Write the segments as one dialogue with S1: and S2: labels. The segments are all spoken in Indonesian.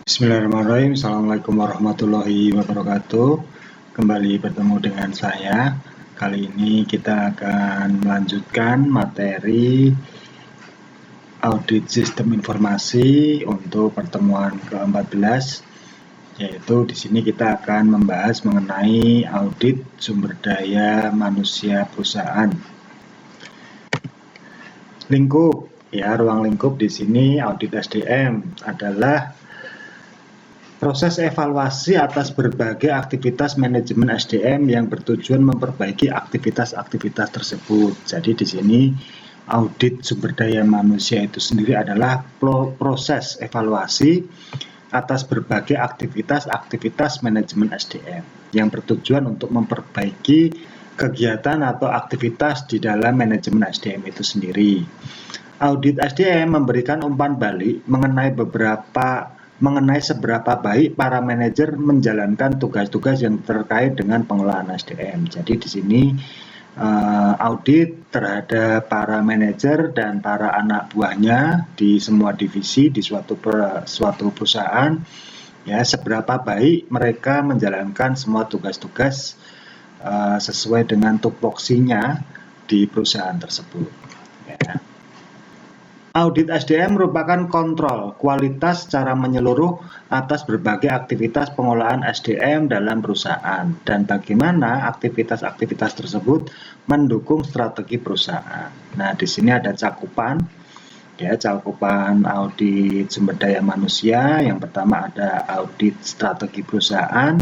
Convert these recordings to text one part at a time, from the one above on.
S1: Bismillahirrahmanirrahim. Assalamualaikum warahmatullahi wabarakatuh. Kembali bertemu dengan saya. Kali ini kita akan melanjutkan materi audit sistem informasi untuk pertemuan ke-14, yaitu di sini kita akan membahas mengenai audit sumber daya manusia perusahaan. Lingkup, ruang lingkup di sini audit SDM adalah proses evaluasi atas berbagai aktivitas manajemen SDM yang bertujuan memperbaiki aktivitas-aktivitas tersebut. Jadi di sini audit sumber daya manusia itu sendiri adalah proses evaluasi atas berbagai aktivitas manajemen SDM yang bertujuan untuk memperbaiki kegiatan atau aktivitas di dalam manajemen SDM itu sendiri. Audit SDM memberikan umpan balik mengenai seberapa baik para manajer menjalankan tugas-tugas yang terkait dengan pengelolaan SDM. Jadi di sini audit terhadap para manajer dan para anak buahnya di semua divisi di suatu perusahaan, seberapa baik mereka menjalankan semua tugas-tugas sesuai dengan tupoksinya di perusahaan tersebut. Audit SDM merupakan kontrol kualitas secara menyeluruh atas berbagai aktivitas pengolahan SDM dalam perusahaan dan bagaimana aktivitas-aktivitas tersebut mendukung strategi perusahaan. Nah, di sini ada cakupan audit sumber daya manusia. Yang pertama ada audit strategi perusahaan,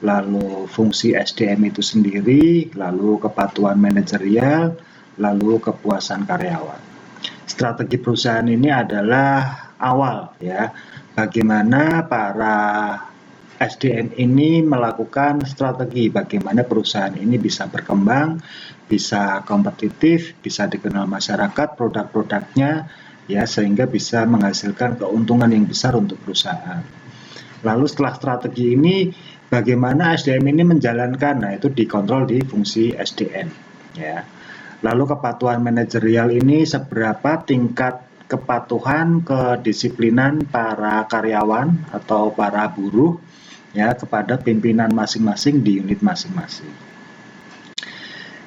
S1: lalu fungsi SDM itu sendiri, lalu kepatuhan manajerial, lalu kepuasan karyawan. Strategi perusahaan ini adalah awal bagaimana para SDM ini melakukan strategi bagaimana perusahaan ini bisa berkembang, bisa kompetitif, bisa dikenal masyarakat produk-produknya sehingga bisa menghasilkan keuntungan yang besar untuk perusahaan. Lalu setelah strategi ini bagaimana SDM ini menjalankan, nah itu dikontrol di fungsi SDM Lalu kepatuhan manajerial ini seberapa tingkat kepatuhan kedisiplinan para karyawan atau para buruh kepada pimpinan masing-masing di unit masing-masing.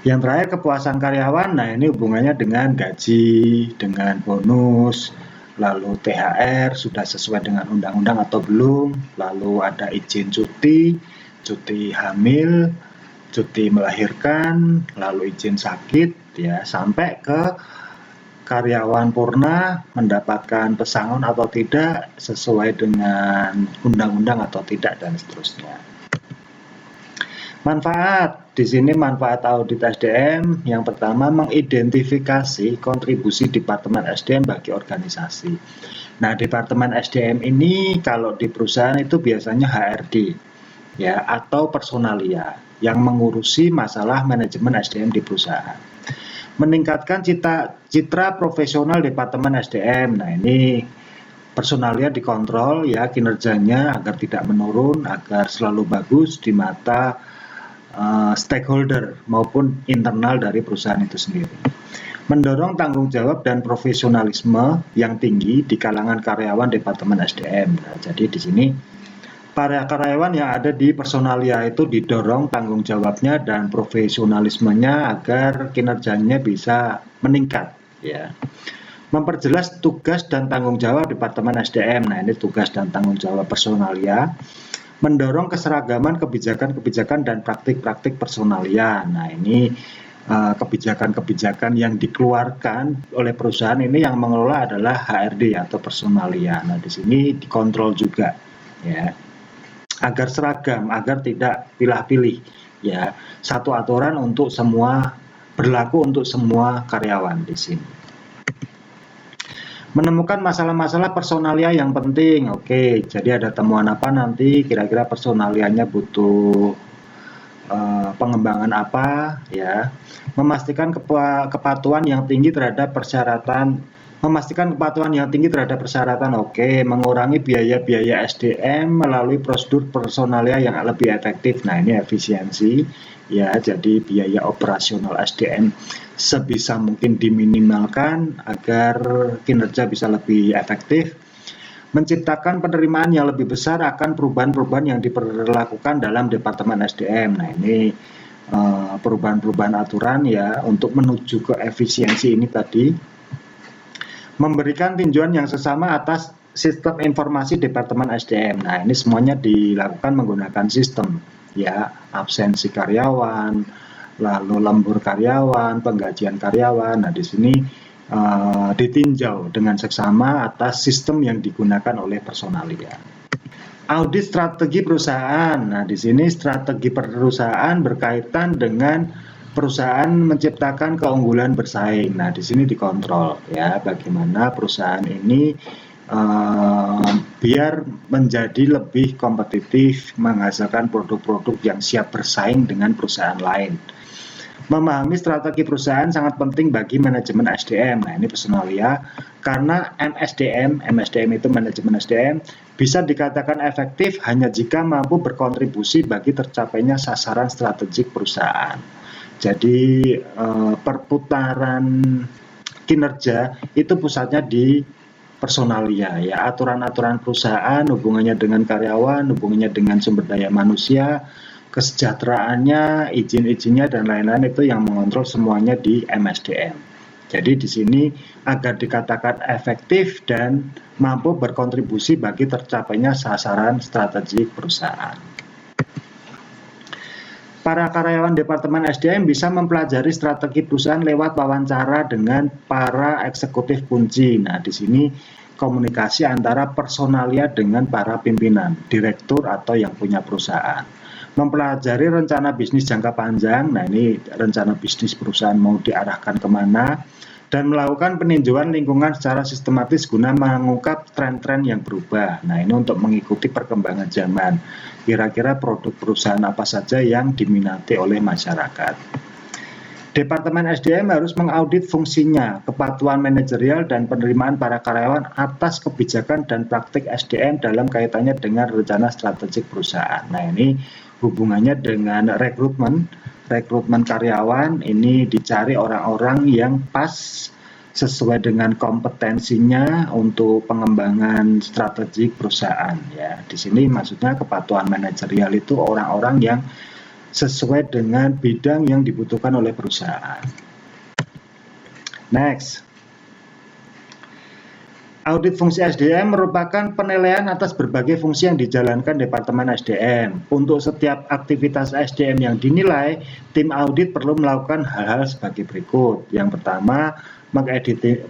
S1: Yang terakhir kepuasan karyawan, nah ini hubungannya dengan gaji, dengan bonus, lalu THR sudah sesuai dengan undang-undang atau belum, lalu ada izin cuti hamil, cuti melahirkan, lalu izin sakit, sampai ke karyawan purna mendapatkan pesangon atau tidak sesuai dengan undang-undang atau tidak dan seterusnya. Manfaat di sini manfaat audit SDM yang pertama mengidentifikasi kontribusi Departemen SDM bagi organisasi. Nah, Departemen SDM ini kalau di perusahaan itu biasanya HRD atau personalia yang mengurusi masalah manajemen SDM di perusahaan. Meningkatkan citra profesional Departemen SDM. Nah, ini personalia dikontrol kinerjanya agar tidak menurun, agar selalu bagus di mata stakeholder maupun internal dari perusahaan itu sendiri. Mendorong tanggung jawab dan profesionalisme yang tinggi di kalangan karyawan Departemen SDM. Nah, jadi di sini para karyawan yang ada di personalia itu didorong tanggung jawabnya dan profesionalismenya agar kinerjanya bisa meningkat Memperjelas tugas dan tanggung jawab Departemen SDM. Nah, ini tugas dan tanggung jawab personalia. Mendorong keseragaman kebijakan-kebijakan dan praktik-praktik personalia. Nah, ini kebijakan-kebijakan yang dikeluarkan oleh perusahaan ini yang mengelola adalah HRD atau personalia. Nah, di sini dikontrol juga agar seragam, agar tidak pilih-pilih satu aturan untuk semua, berlaku untuk semua karyawan di sini. Menemukan masalah-masalah personalia yang penting. Oke, jadi ada temuan apa nanti, kira-kira personalianya butuh pengembangan apa memastikan kepatuhan yang tinggi terhadap persyaratan. Oke, mengurangi biaya-biaya SDM melalui prosedur personalia yang lebih efektif. Nah, ini efisiensi jadi biaya operasional SDM sebisa mungkin diminimalkan agar kinerja bisa lebih efektif. menciptakan penerimaan yang lebih besar akan perubahan-perubahan yang diperlakukan dalam Departemen SDM. Nah, ini perubahan-perubahan aturan ya untuk menuju ke efisiensi ini tadi. Memberikan tinjauan yang sesama atas sistem informasi Departemen SDM. Nah, ini semuanya dilakukan menggunakan sistem ya, absensi karyawan, lalu lembur karyawan, penggajian karyawan. Nah, di sini ditinjau dengan seksama atas sistem yang digunakan oleh personalia. Audit strategi perusahaan. Nah, di sini strategi perusahaan berkaitan dengan perusahaan menciptakan keunggulan bersaing. Nah, di sini dikontrol ya, bagaimana perusahaan ini biar menjadi lebih kompetitif, menghasilkan produk-produk yang siap bersaing dengan perusahaan lain. Memahami strategi perusahaan sangat penting bagi manajemen SDM. Nah, ini personalia karena MSDM itu manajemen SDM bisa dikatakan efektif hanya jika mampu berkontribusi bagi tercapainya sasaran strategik perusahaan. Jadi perputaran kinerja itu pusatnya di personalia ya, aturan-aturan perusahaan, hubungannya dengan karyawan, hubungannya dengan sumber daya manusia, kesejahteraannya, izin-izinnya dan lain-lain itu yang mengontrol semuanya di MSDM. Jadi di sini agar dikatakan efektif dan mampu berkontribusi bagi tercapainya sasaran strategik perusahaan. Para karyawan Departemen SDM bisa mempelajari strategi perusahaan lewat wawancara dengan para eksekutif kunci. Nah, di sini komunikasi antara personalia dengan para pimpinan, direktur atau yang punya perusahaan. Mempelajari rencana bisnis jangka panjang, nah ini rencana bisnis perusahaan mau diarahkan kemana, dan melakukan peninjauan lingkungan secara sistematis guna mengungkap tren-tren yang berubah. Nah, ini untuk mengikuti perkembangan zaman. Kira-kira produk perusahaan apa saja yang diminati oleh masyarakat. Departemen SDM harus mengaudit fungsinya, kepatuhan manajerial dan penerimaan para karyawan atas kebijakan dan praktik SDM dalam kaitannya dengan rencana strategik perusahaan. Nah, ini hubungannya dengan rekrutmen karyawan, ini dicari orang-orang yang pas sesuai dengan kompetensinya untuk pengembangan strategik perusahaan ya. Di sini maksudnya kepatuhan manajerial itu orang-orang yang sesuai dengan bidang yang dibutuhkan oleh perusahaan. Next. Audit fungsi SDM merupakan penilaian atas berbagai fungsi yang dijalankan Departemen SDM. Untuk setiap aktivitas SDM yang dinilai, tim audit perlu melakukan hal-hal sebagai berikut. Yang pertama,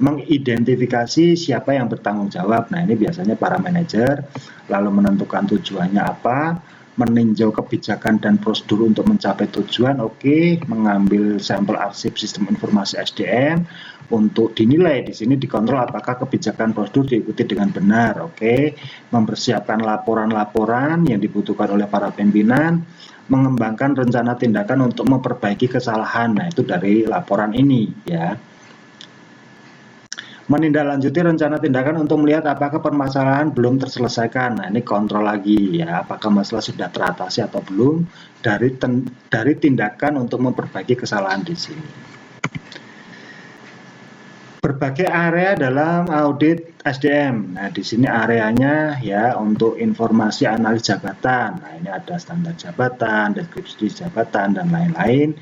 S1: mengidentifikasi siapa yang bertanggung jawab. Nah, ini biasanya para manajer, lalu menentukan tujuannya apa, meninjau kebijakan dan prosedur untuk mencapai tujuan, oke, mengambil sampel arsip sistem informasi SDM untuk dinilai. Di sini dikontrol apakah kebijakan prosedur diikuti dengan benar, oke, mempersiapkan laporan-laporan yang dibutuhkan oleh para pimpinan, mengembangkan rencana tindakan untuk memperbaiki kesalahan. Nah, itu dari laporan ini ya. Menindaklanjuti rencana tindakan untuk melihat apakah permasalahan belum terselesaikan. Nah, ini kontrol lagi ya, apakah masalah sudah teratasi atau belum dari tindakan untuk memperbaiki kesalahan di sini. Berbagai area dalam audit SDM. Nah, di sini areanya ya untuk informasi analis jabatan. Nah, ini ada standar jabatan, deskripsi jabatan dan lain-lain.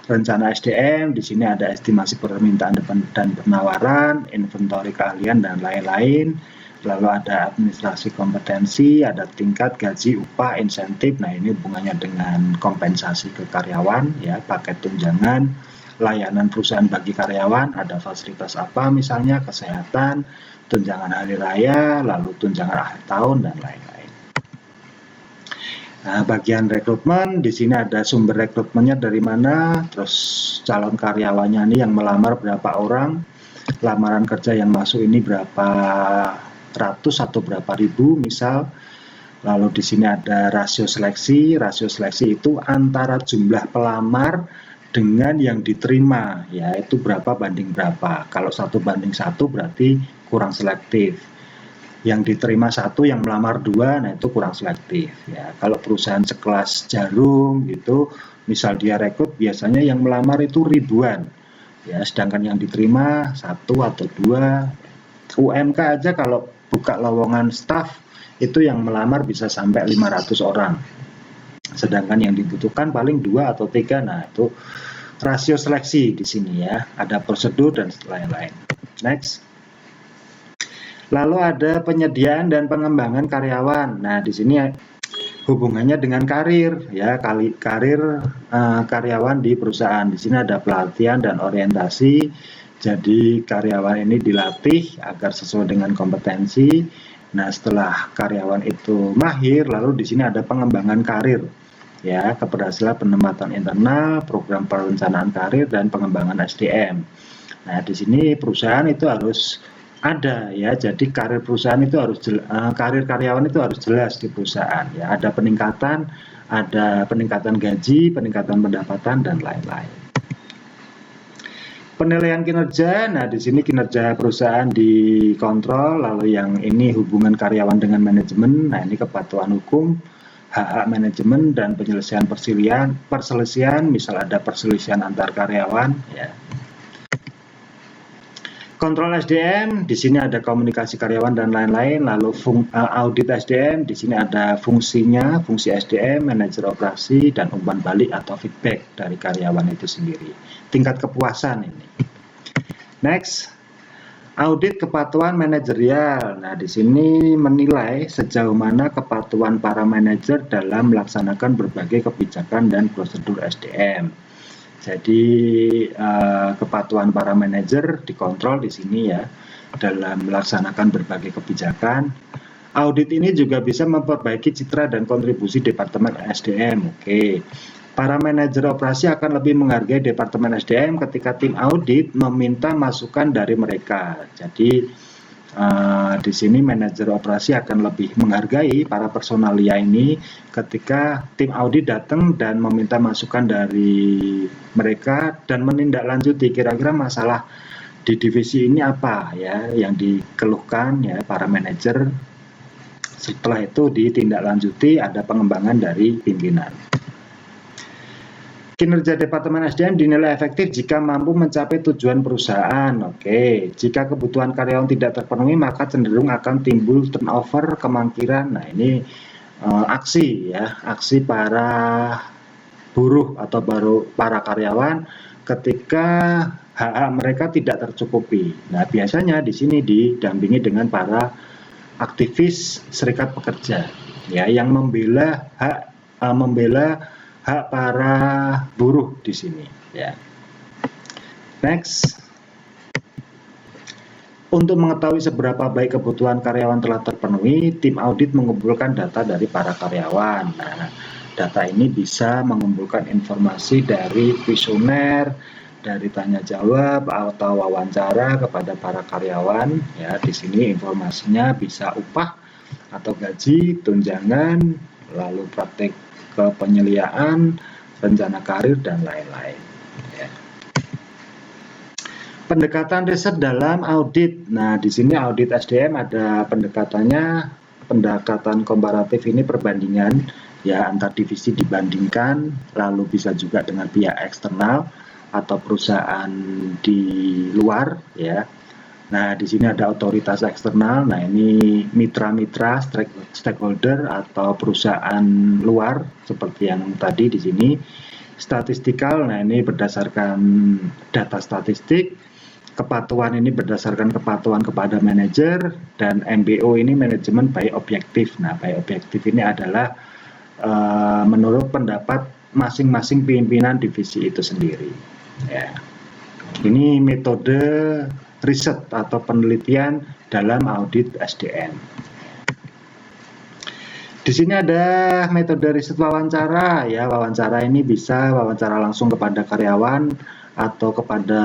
S1: Rencana SDM, di sini ada estimasi permintaan dan penawaran, inventory keahlian dan lain-lain. Lalu ada administrasi kompetensi, ada tingkat gaji, upah, insentif. Nah, ini hubungannya dengan kompensasi ke karyawan ya, paket tunjangan, layanan perusahaan bagi karyawan, ada fasilitas apa misalnya kesehatan, tunjangan hari raya, lalu tunjangan akhir tahun dan lain-lain. Nah, bagian rekrutmen, di sini ada sumber rekrutmennya dari mana, terus calon karyawannya ini yang melamar berapa orang, lamaran kerja yang masuk ini berapa ratus atau berapa ribu misal. Lalu di sini ada rasio seleksi itu antara jumlah pelamar dengan yang diterima, yaitu berapa banding berapa. Kalau 1 banding 1 berarti kurang selektif. Yang diterima 1, yang melamar 2, nah itu kurang selektif ya. Kalau perusahaan sekelas Jarum gitu, misal dia rekrut biasanya yang melamar itu ribuan ya, sedangkan yang diterima 1 atau 2. UMK aja kalau buka lowongan staff itu yang melamar bisa sampai 500 orang. Sedangkan yang dibutuhkan paling 2 atau 3. Nah, itu rasio seleksi di sini ya. Ada prosedur dan lain-lain. Next. Lalu ada penyediaan dan pengembangan karyawan. Nah, di sini hubungannya dengan karir ya, karyawan di perusahaan. Di sini ada pelatihan dan orientasi. Jadi karyawan ini dilatih agar sesuai dengan kompetensi. Nah, setelah karyawan itu mahir, lalu di sini ada pengembangan karir ya, keberhasilan penempatan internal, program perencanaan karir dan pengembangan SDM. Nah, di sini perusahaan itu harus ada ya, jadi karir perusahaan itu harus karir karyawan itu harus jelas di perusahaan ya, ada peningkatan gaji, peningkatan pendapatan dan lain-lain. Penilaian kinerja, nah di sini kinerja perusahaan dikontrol, lalu yang ini hubungan karyawan dengan manajemen, nah ini kepatuhan hukum, hak manajemen dan penyelesaian perselisihan, misal ada perselisihan antar karyawan ya. Kontrol SDM, di sini ada komunikasi karyawan dan lain-lain. Lalu audit SDM, di sini ada fungsinya, fungsi SDM, manajer operasi, dan umpan balik atau feedback dari karyawan itu sendiri. Tingkat kepuasan ini. Next, audit kepatuhan manajerial. Nah, di sini menilai sejauh mana kepatuhan para manajer dalam melaksanakan berbagai kebijakan dan prosedur SDM. Jadi kepatuhan para manajer dikontrol di sini ya dalam melaksanakan berbagai kebijakan. Audit ini juga bisa memperbaiki citra dan kontribusi Departemen SDM. Oke. Para manajer operasi akan lebih menghargai Departemen SDM ketika tim audit meminta masukan dari mereka. Jadi di sini manajer operasi akan lebih menghargai para personalia ini ketika tim audit datang dan meminta masukan dari mereka dan menindaklanjuti kira-kira masalah di divisi ini apa ya yang dikeluhkan ya para manajer. Setelah itu ditindaklanjuti, ada pengembangan dari pimpinan. Kinerja Departemen SDM dinilai efektif jika mampu mencapai tujuan perusahaan. Oke, jika kebutuhan karyawan tidak terpenuhi, maka cenderung akan timbul turnover, kemangkiran. Nah, ini aksi ya, aksi para buruh atau para karyawan ketika hak-hak mereka tidak tercukupi. Nah, biasanya di sini didampingi dengan para aktivis serikat pekerja ya yang membela hak para buruh di sini ya. Next. Untuk mengetahui seberapa baik kebutuhan karyawan telah terpenuhi, tim audit mengumpulkan data dari para karyawan. Nah, data ini bisa mengumpulkan informasi dari kuesioner, dari tanya jawab atau wawancara kepada para karyawan ya. Di sini informasinya bisa upah atau gaji, tunjangan, lalu praktek kepenyeliaan, rencana karir dan lain-lain ya. Pendekatan riset dalam audit. Nah, di sini audit SDM ada pendekatan komparatif ini perbandingan ya antar divisi dibandingkan, lalu bisa juga dengan pihak eksternal atau perusahaan di luar ya. Nah, di sini ada otoritas eksternal. Nah, ini mitra-mitra, stakeholder atau perusahaan luar seperti yang tadi di sini. Statistikal, nah ini berdasarkan data statistik. Kepatuhan ini berdasarkan kepatuhan kepada manajer, dan MBO ini manajemen by objektif. Nah, by objektif ini adalah menurut pendapat masing-masing pimpinan divisi itu sendiri. Ya. Ini metode riset atau penelitian dalam audit SDM. Di sini ada metode riset wawancara ya. Wawancara ini bisa wawancara langsung kepada karyawan atau kepada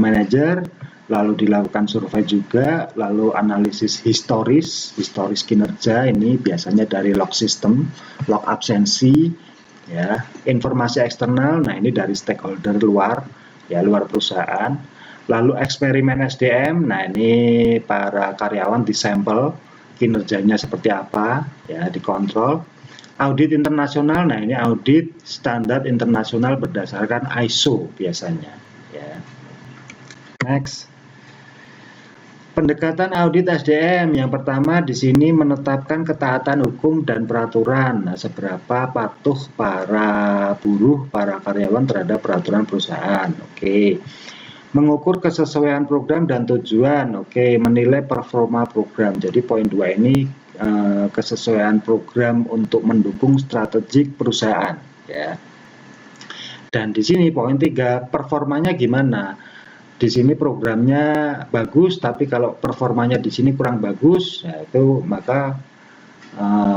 S1: manajer, lalu dilakukan survei juga, lalu analisis historis kinerja ini biasanya dari log system, log absensi ya. Informasi eksternal, nah ini dari stakeholder luar ya, luar perusahaan. Lalu eksperimen SDM, nah ini para karyawan disampel kinerjanya seperti apa ya, dikontrol. Audit internasional, nah ini audit standar internasional berdasarkan ISO biasanya ya. Next. Pendekatan audit SDM yang pertama di sini menetapkan ketaatan hukum dan peraturan. Nah, seberapa patuh para buruh, para karyawan terhadap peraturan perusahaan. Oke. Mengukur kesesuaian program dan tujuan. Oke, menilai performa program. Jadi poin 2 ini kesesuaian program untuk mendukung strategik perusahaan, ya. Dan di sini poin 3, performanya gimana? Di sini programnya bagus, tapi kalau performanya di sini kurang bagus, ya itu maka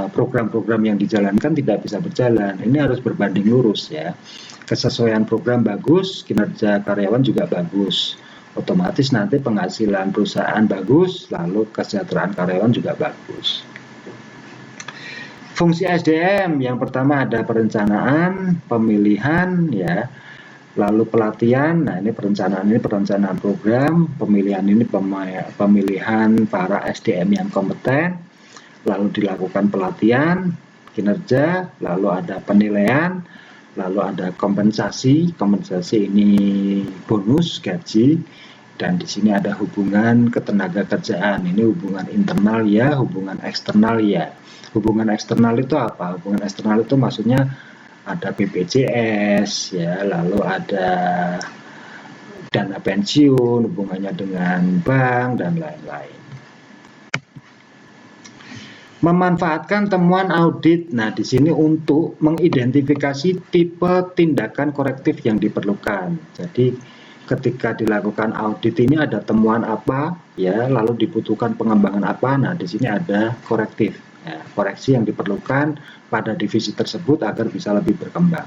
S1: program-program yang dijalankan tidak bisa berjalan. Ini harus berbanding lurus, ya. Kesesuaian program bagus, kinerja karyawan juga bagus. Otomatis nanti penghasilan perusahaan bagus, lalu kesejahteraan karyawan juga bagus. Fungsi SDM yang pertama ada perencanaan, pemilihan, ya. Lalu pelatihan, nah ini perencanaan program, pemilihan ini pemilihan para SDM yang kompeten, lalu dilakukan pelatihan, kinerja, lalu ada penilaian, lalu ada kompensasi ini bonus, gaji, dan di sini ada hubungan ketenaga kerjaan, ini hubungan internal ya, hubungan eksternal ya. Hubungan eksternal itu apa? Hubungan eksternal itu maksudnya ada BPJS, ya, lalu ada dana pensiun, hubungannya dengan bank, dan lain-lain. Memanfaatkan temuan audit, nah di sini untuk mengidentifikasi tipe tindakan korektif yang diperlukan. Jadi ketika dilakukan audit ini ada temuan apa, ya, lalu dibutuhkan pengembangan apa, nah di sini ada korektif. Ya, koreksi yang diperlukan pada divisi tersebut agar bisa lebih berkembang.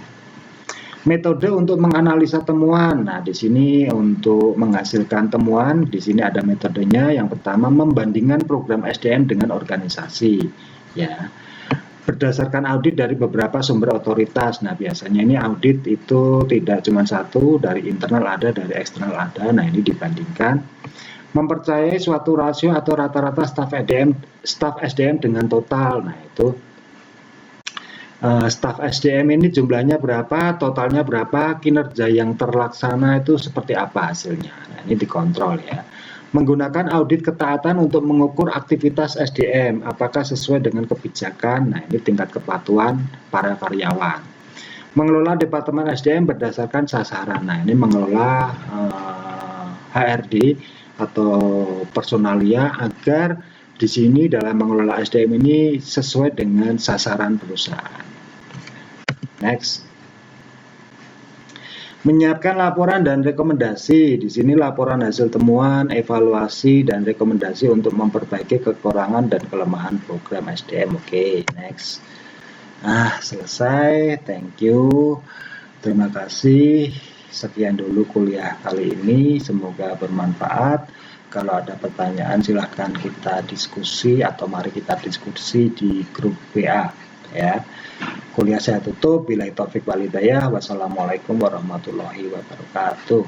S1: Metode untuk menganalisa temuan. Nah, di sini untuk menghasilkan temuan, di sini ada metodenya. Yang pertama, membandingkan program SDM dengan organisasi. Ya, berdasarkan audit dari beberapa sumber otoritas. Nah, biasanya ini audit itu tidak cuma satu, dari internal ada, dari eksternal ada. Nah, ini dibandingkan. Mempercayai suatu rasio atau rata-rata staf SDM dengan total. Nah, itu staf SDM ini jumlahnya berapa, totalnya berapa, kinerja yang terlaksana itu seperti apa hasilnya. Nah, ini dikontrol, ya. Menggunakan audit ketaatan untuk mengukur aktivitas SDM, apakah sesuai dengan kebijakan. Nah, ini tingkat kepatuhan para karyawan. Mengelola Departemen SDM berdasarkan sasaran. Nah, ini mengelola HRD atau personalia agar di sini dalam mengelola SDM ini sesuai dengan sasaran perusahaan. Next. Menyiapkan laporan dan rekomendasi. Di sini laporan hasil temuan, evaluasi, dan rekomendasi untuk memperbaiki kekurangan dan kelemahan program SDM. Oke, next. Nah, selesai. Thank you. Terima kasih. Sekian dulu kuliah kali ini. Semoga bermanfaat. Kalau ada pertanyaan silahkan kita diskusi atau mari kita diskusi di grup WA, ya. Kuliah saya tutup. Billahi taufik wal hidayah. Wassalamualaikum warahmatullahi wabarakatuh.